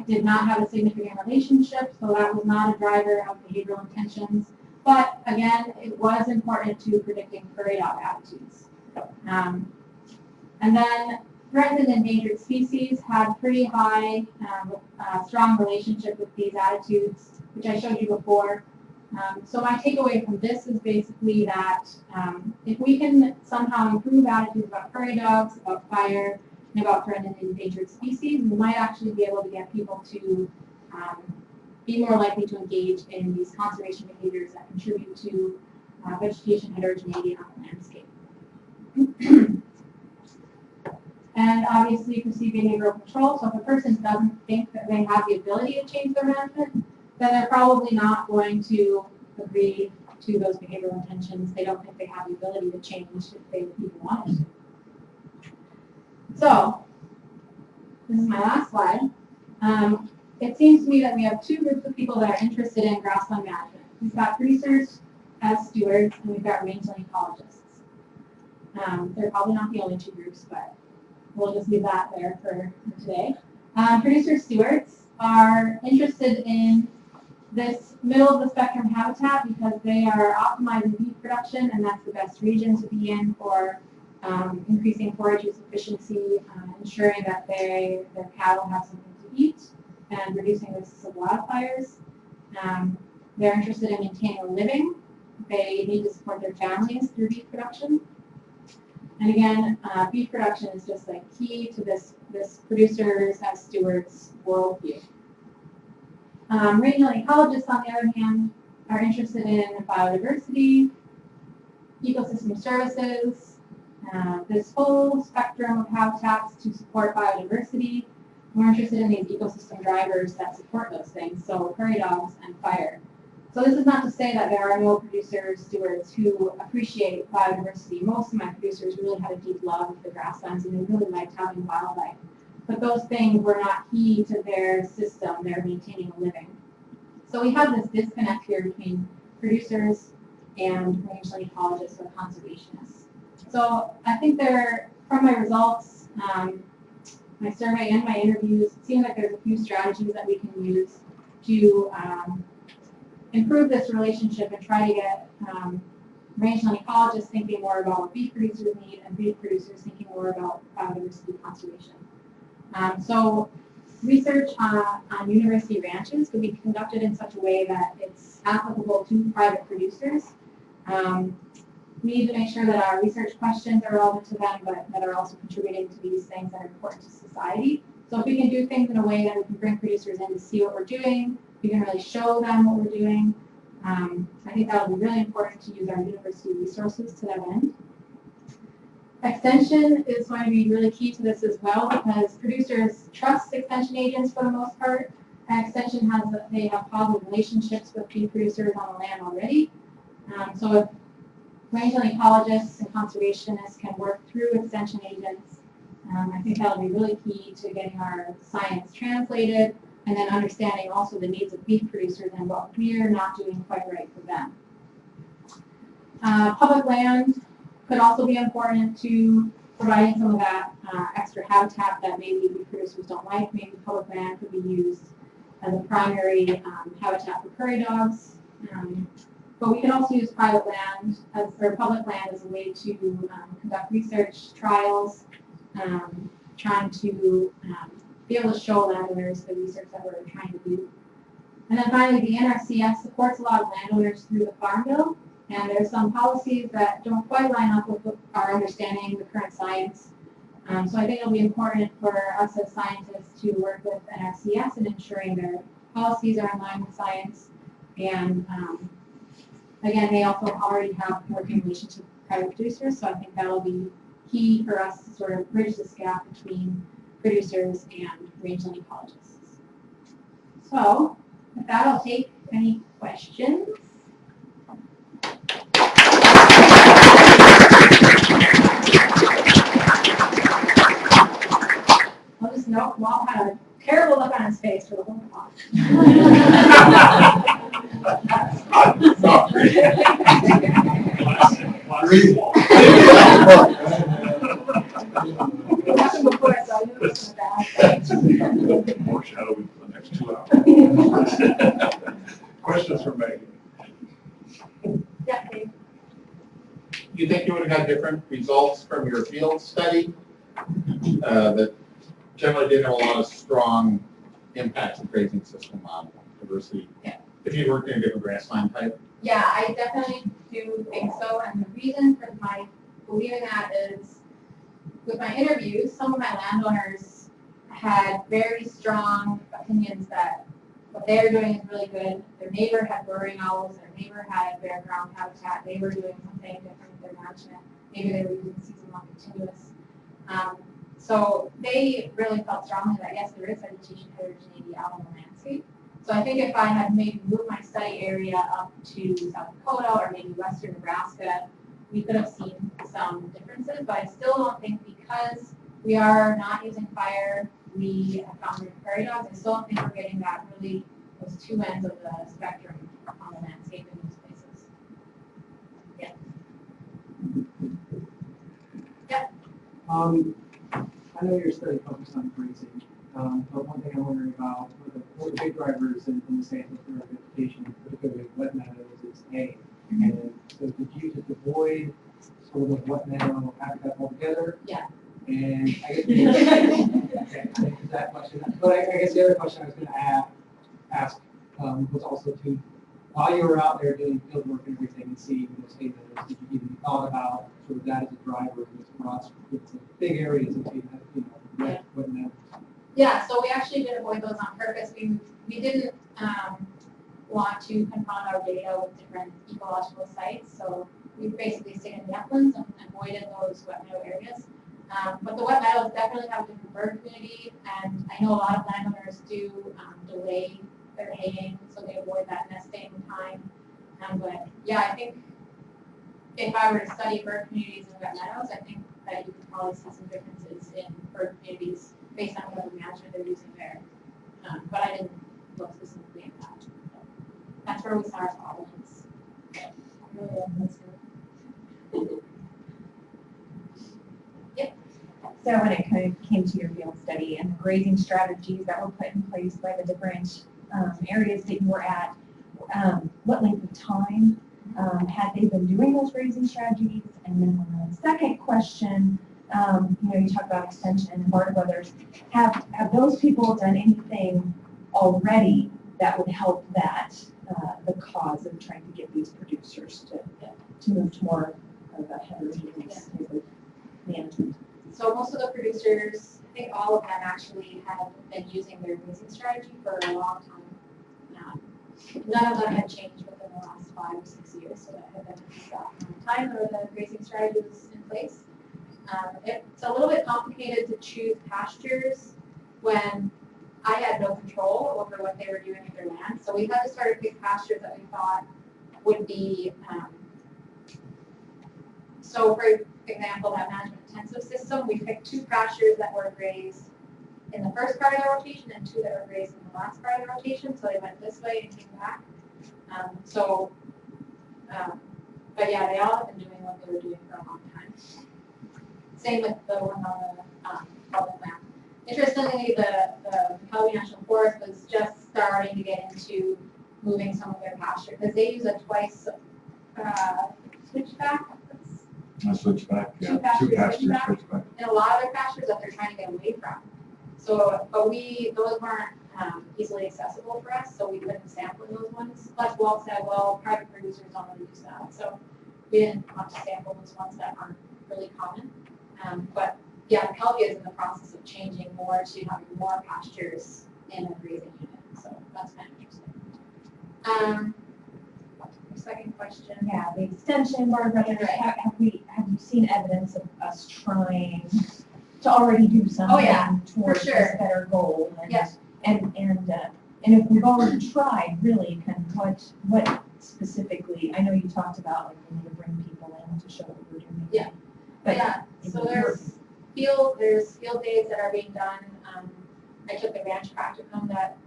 Speaker 2: did not have a significant relationship, so that was not a driver of behavioral intentions. But again, it was important to predicting prairie dog attitudes. And then threatened and endangered species had pretty high, strong relationship with these attitudes, which I showed you before. So my takeaway from this is basically that if we can somehow improve attitudes about prairie dogs, about fire, and about threatened and endangered species, we might actually be able to get people to be more likely to engage in these conservation behaviors that contribute to vegetation heterogeneity on the landscape. And obviously perceived behavioral control. So if a person doesn't think that they have the ability to change their management, then they're probably not going to agree to those behavioral intentions. They don't think they have the ability to change if they even wanted to. So this is my last slide. It seems to me that we have 2 groups of people that are interested in grassland management. We've got producers as stewards, and we've got rangeland ecologists. They're probably not the only 2 groups, but we'll just leave that there for today. Producer stewards are interested in this middle of the spectrum habitat because they are optimizing beef production, and that's the best region to be in for increasing forage use efficiency, ensuring that their cattle have something to eat, and reducing risks of wildfires. They're interested in maintaining a living. They need to support their families through beef production. And again, beef production is just like key to this producers as stewards worldview. Rangeland ecologists, on the other hand, are interested in biodiversity, ecosystem services, this whole spectrum of habitats to support biodiversity. We're interested in these ecosystem drivers that support those things, so prairie dogs and fire. So this is not to say that there are no producers, stewards who appreciate biodiversity. Most of my producers really had a deep love of the grasslands, and they really liked having wildlife. But those things were not key to their system, their maintaining a living. So we have this disconnect here between producers and rangeland ecologists or conservationists. So I think from my results, my survey and my interviews, it seems like there's a few strategies that we can use to improve this relationship and try to get rangeland ecologists thinking more about what beef producers need and beef producers thinking more about biodiversity conservation. So research on university ranches could be conducted in such a way that it's applicable to private producers. We need to make sure that our research questions are relevant to them, but that are also contributing to these things that are important to society. So if we can do things in a way that we can bring producers in to see what we're doing, we can really show them what we're doing. I think that will be really important to use our university resources to that end. Extension is going to be really key to this as well because producers trust extension agents for the most part. And extension they have positive relationships with beef producers on the land already. So if rangeland ecologists and conservationists can work through extension agents, I think that will be really key to getting our science translated and then understanding also the needs of beef producers and what we're not doing quite right for them. Public land could also be important to providing some of that extra habitat that maybe beef producers don't like. Maybe public land could be used as a primary habitat for prairie dogs. But we can also use private land or public land as a way to conduct research trials, trying to be able to show landowners the research that we're trying to do. And then finally, the NRCS supports a lot of landowners through the Farm Bill, and there's some policies that don't quite line up with our understanding of the current science. So I think it'll be important for us as scientists to work with NRCS in ensuring their policies are in line with science. And again, they also already have working relationships with private producers, so I think that'll be key for us to sort of bridge this gap between producers and rangeland ecologists. So With that, I'll take any questions. I'll just note Walt had a terrible look on his face for the whole talk. It happened before, so I knew it was bad.
Speaker 1: Foreshadowing for the next 2 hours. Questions for Maggie?
Speaker 2: Yeah, Dave.
Speaker 3: You think you would have got different results from your field study that generally didn't have a lot of strong impacts of grazing system on diversity?
Speaker 2: Yeah.
Speaker 3: If you worked in a different grassland type?
Speaker 2: Yeah, I definitely do think so. And the reason for my believing that is with my interviews, some of my landowners had very strong opinions that what they're doing is really good. Their neighbor had burrowing owls, their neighbor had bare ground habitat, they were doing something different with their management. Maybe they were using seasonal continuous. So they really felt strongly that yes, there is vegetation heterogeneity out on the landscape. So I think if I had maybe moved my study area up to South Dakota or maybe western Nebraska, we could have seen some differences, but I still don't think because we are not using fire, we have found prairie dogs, I still don't think we're getting that really, those two ends of the spectrum on the landscape in these places. Yeah. Yep.
Speaker 4: I know your study focused on grazing, but one thing I'm wondering about, one of the big drivers in the sample for vegetation, particularly wet meadows, is hay. And so did you just avoid sort of wet meadow habitat altogether?
Speaker 2: Yeah.
Speaker 4: And I guess okay, that question. But I guess the other question I was going to ask was also to, while you were out there doing field work and everything and seeing those hay meadows, did you even thought about sort of that as a driver in this broad, it's a big areas of wet meadows?
Speaker 2: Yeah, so we actually did avoid those on purpose. We didn't want to confound our data with different ecological sites, so we basically stayed in wetlands and avoided those wet meadow areas. But the wet meadows definitely have a different bird community, and I know a lot of landowners do delay their haying, so they avoid that nesting time. But yeah, I think if I were to study bird communities in wet meadows, I think that you could probably see some differences in bird communities based on what management they're using there. But I didn't look specifically at that. So that's where we saw our problems. Really love this. Yep.
Speaker 5: So when it came to your field study and the grazing strategies that were put in place by the different areas that you were at, what length of time had they been doing those grazing strategies? And then the second question, you talk about extension and barter weathers. Have those people done anything already that would help that the cause of trying to get these producers to move to more of a heterogeneous type of management?
Speaker 2: So most of the producers, I think all of them actually have been using their grazing strategy for a long time. None of them had changed within the last 5 or 6 years, so that had been that time where the grazing strategy was in place. It's a little bit complicated to choose pastures when I had no control over what they were doing with their land. So we had to start to pick pastures that we thought would be, so for example, that management intensive system, we picked 2 pastures that were grazed in the first part of the rotation and 2 that were grazed in the last part of the rotation. So they went this way and came back. But yeah, they all have been doing what they were doing for a long time. Same with the one on the public land. Interestingly, the California National Forest was just starting to get into moving some of their pasture because they use a twice switchback.
Speaker 6: Switchback, yeah.
Speaker 2: Two
Speaker 6: Two
Speaker 2: pastures
Speaker 6: pastures,
Speaker 2: switchback.
Speaker 6: switchback.
Speaker 2: And a lot of their pastures that they're trying to get away from. So, but those weren't easily accessible for us, so we couldn't sample those ones. Like Walt said, well, private producers don't really use that, so we didn't want to sample those ones that aren't really common. But yeah, California is in the process of changing more to having more pastures in a grazing unit, so that's kind of interesting. Second question.
Speaker 5: Yeah, the extension, barter weathers. Have you seen evidence of us trying to already do something towards
Speaker 2: sure.
Speaker 5: this better goal? And,
Speaker 2: yes.
Speaker 5: And And if we've already tried, really, kind of what specifically, I know you talked about like we need to bring people in to show what we're doing.
Speaker 2: Yeah.
Speaker 5: But
Speaker 2: Yeah, so there's field days that are being done. I took the ranch practicum that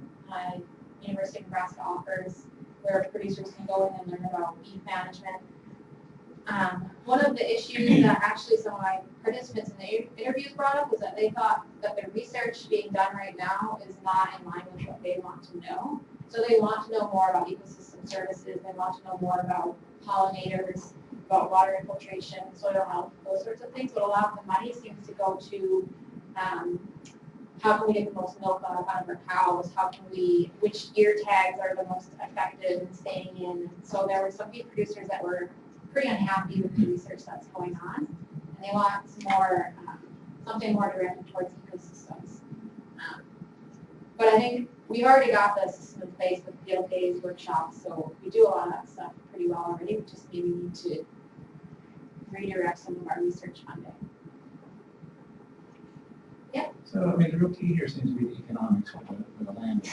Speaker 2: University of Nebraska offers, where producers can go in and learn about beef management. One of the issues that actually some of my participants in the interviews brought up was that they thought that the research being done right now is not in line with what they want to know. So they want to know more about ecosystem services, they want to know more about pollinators, about water infiltration, soil health, those sorts of things. But a lot of the money seems to go to how can we get the most milk out of our cows? Which ear tags are the most effective in staying in? So there were some beef producers that were pretty unhappy with the research that's going on, and they want some more, something more directed towards ecosystems. But I think we've already got the system in place with field days, workshops, so we do a lot of that stuff pretty well already. We just maybe need to redirect some of our research funding.
Speaker 7: So, I mean, the real key here seems to be the economics of the land.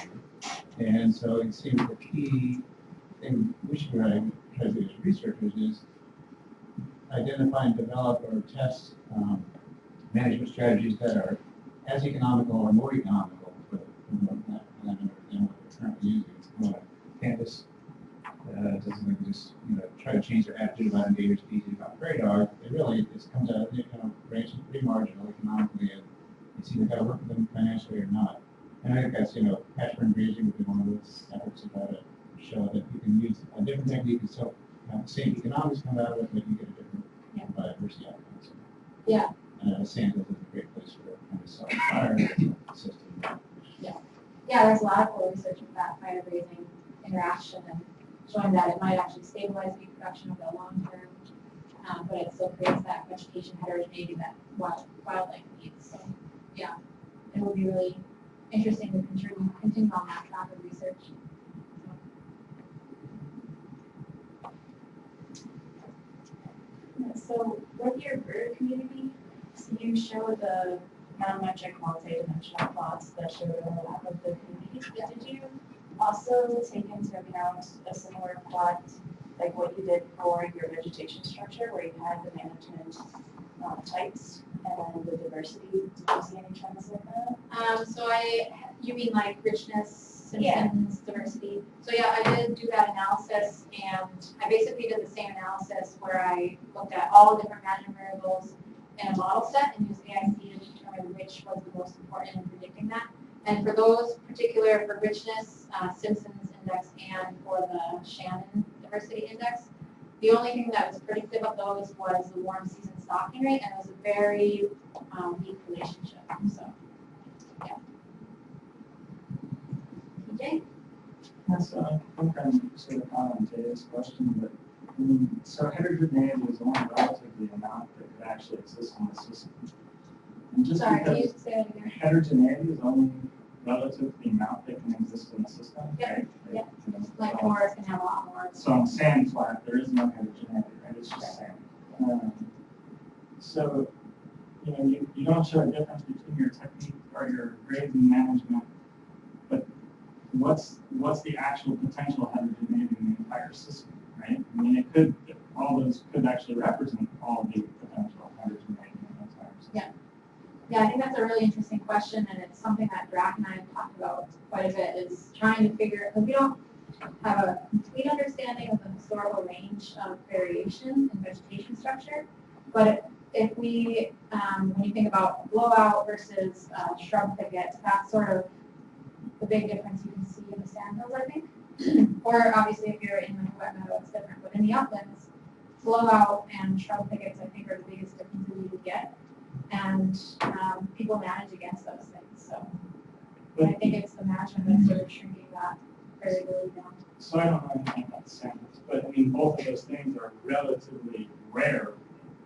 Speaker 7: And so it seems the key thing we should be writing as researchers is identify and develop or test management strategies that are as economical or more economical for the land than what we're currently using. Can't just doesn't just try to change their attitude about endangered species about prairie dogs. It really just comes out range pretty marginal economically, and it's either got to work with them financially or not. And I think that's pasture and grazing would be one of those efforts about it, show that you can use a different technique and still have the same economics come out of it, but you get a different biodiversity outcomes.
Speaker 2: Yeah.
Speaker 7: And sand is a great place for kind of self-fire system.
Speaker 2: Yeah, there's a lot of cool research with that fire grazing interaction and showing that it might actually stabilize beef production over the long term, but it still creates that vegetation heterogeneity that wildlife needs. So, yeah, it will be really interesting to continue on that track of research.
Speaker 8: So with your bird community, so you show the non-metric multi-dimensional plots that show the overlap of the communities. Did you also take into account a similar plot like what you did for your vegetation structure where you had the management types and the diversity? Did you see any trends like that?
Speaker 2: You mean like richness, Simpsons, diversity? So yeah, I did do that analysis, and I basically did the same analysis where I looked at all the different management variables in a model set and used AIC to determine which was the most important in predicting that. And for those particular, for richness, Simpsons index, and for the Shannon diversity index, the only thing that was predictive of those was the warm season stocking rate, and it was a very weak relationship. So, yeah. TJ?
Speaker 9: Yes, I think I'm sort of on Jay's question, but so heterogeneity is only relative to the amount that could actually exist in the system. And just
Speaker 2: Sorry, can you
Speaker 9: because
Speaker 2: say that again?
Speaker 9: heterogeneity is only relative to the amount that can exist in the system,
Speaker 2: Yep,
Speaker 9: right?
Speaker 2: yep. Like forests can have a lot more.
Speaker 9: So on sand flat, there is no heterogeneity, right? It's just sand. So, you don't show a difference between your technique or your grazing management, but what's the actual potential heterogeneity in the entire system, right? I mean, all those could actually represent all the potential heterogeneity in the entire system.
Speaker 2: Yeah, I think that's a really interesting question, and it's something that Drac and I have talked about quite a bit, is trying to figure, because we don't have a complete understanding of the historical range of variation in vegetation structure, but if we, when you think about blowout versus shrub thicket, that's sort of the big difference you can see in the sandhills, I think. Or obviously if you're in the wet meadow, it's different, but in the uplands, blowout and shrub thickets, I think, are the biggest differences you would get. And people manage against those things. So I think it's the management that's sort of shrinking that variability down.
Speaker 9: So I don't know anything about the samples, but I mean, both of those things are relatively rare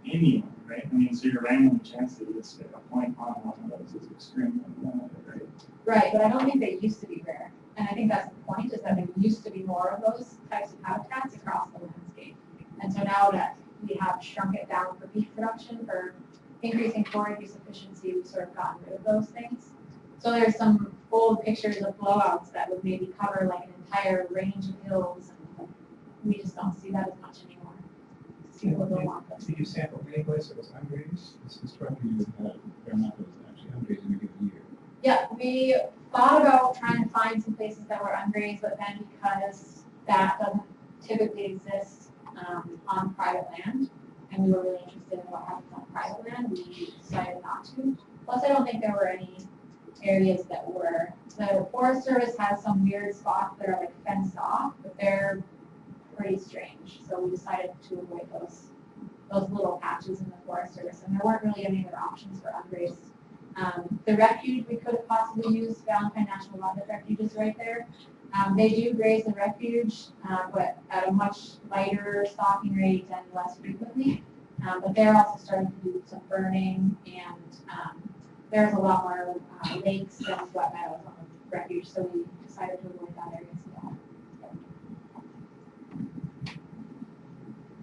Speaker 9: anyway, right? I mean, so your random chance that it's a point on one of those is extremely limited, right?
Speaker 2: Right, but I don't think they used to be rare. And I think that's the point, is that there used to be more of those types of habitats across the landscape. And so now that we have shrunk it down for beef production, for increasing forage use efficiency, we've sort of gotten rid of those things. So there's some old pictures of blowouts that would maybe cover like an entire range of hills, and we just don't see that as much anymore. People don't want them.
Speaker 7: Did you sample any place that was ungrazed? This is struck you that there are not that was actually ungrazed in a given year.
Speaker 2: Yeah, we thought about trying to find some places that were ungrazed, but then because that doesn't typically exist on private land, and we were really interested in what happens on private land, we decided not to. Plus, I don't think there were any areas that were. The Forest Service has some weird spots that are like fenced off, but they're pretty strange. So we decided to avoid those little patches in the Forest Service, and there weren't really any other options for ungrazed. The refuge we could have possibly used, Valentine National Wildlife Refuge is right there. They do graze the refuge, but at a much lighter stalking rate and less frequently. But they're also starting to do some burning, and there's a lot more lakes and wet meadows on the refuge, so we decided to avoid that area as well.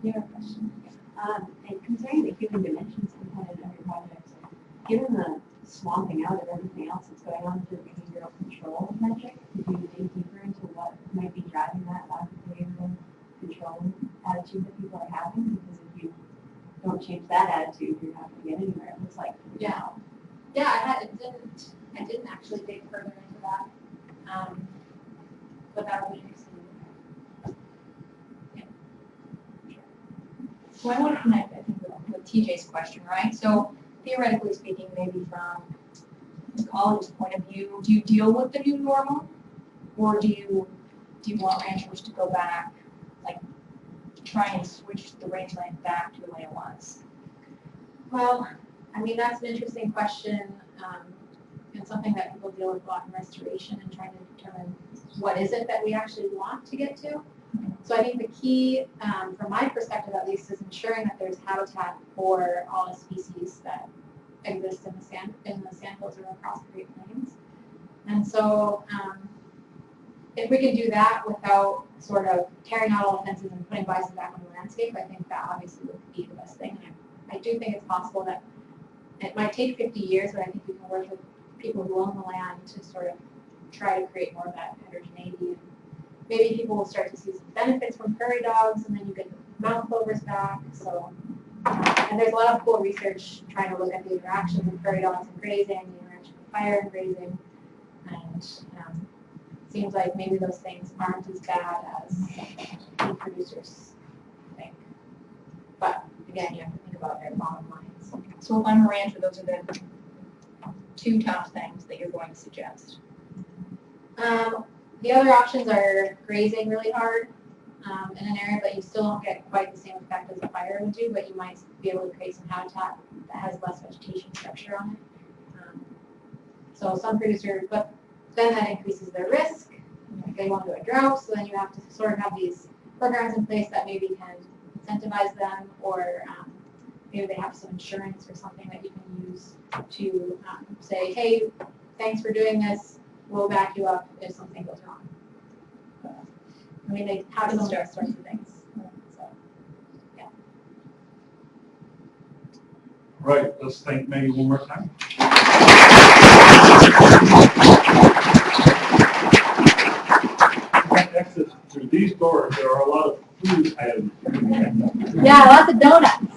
Speaker 5: You have a question?
Speaker 10: And considering the human dimensions component of your project, given the swamping out of everything else that's going on through behavioral control metric, could you dig deeper into what might be driving that lack of behavioral control attitude that people are having? Because if you don't change that attitude, you're not going to get anywhere. It looks like.
Speaker 2: Yeah. Yeah, I didn't actually dig further into that. But that would be interesting.
Speaker 5: So I want to connect, I think, with TJ's question, right? So theoretically speaking, maybe from the college's point of view, do you deal with the new normal, or do you want ranchers to go back, like try and switch the rangeland back to the way it was?
Speaker 2: Well, I mean, that's an interesting question, and something that people deal with a lot in restoration and trying to determine what is it that we actually want to get to. So I think the key, from my perspective at least, is ensuring that there's habitat for all the species that exist in the sandhills or across the Great Plains. And so if we can do that without sort of tearing out all the fences and putting bison back on the landscape, I think that obviously would be the best thing. And I do think it's possible that it might take 50 years, but I think we can work with people who own the land to sort of try to create more of that heterogeneity. And maybe people will start to see some benefits from prairie dogs, and then you get the mountain plovers back. So, and there's a lot of cool research trying to look at the interaction of prairie dogs and grazing, the interaction of fire and grazing, and it seems like maybe those things aren't as bad as the producers think. But again, you have to think about their bottom lines.
Speaker 5: So if I'm a rancher, those are the two top things that you're going to suggest.
Speaker 2: The other options are grazing really hard in an area, but you still don't get quite the same effect as a fire would do, but you might be able to create some habitat that has less vegetation structure on it. So some producers, but then that increases their risk. Like they won't do a drought, so then you have to sort of have these programs in place that maybe can incentivize them, or maybe they have some insurance or something that you can use to say, hey, thanks for doing this. We'll back you up if something goes wrong. I mean, they have some sorts of things. So, yeah.
Speaker 1: Right, let's thank Maggie one more time. Exit through these doors, there are a lot of food items.
Speaker 2: Yeah, lots of donuts.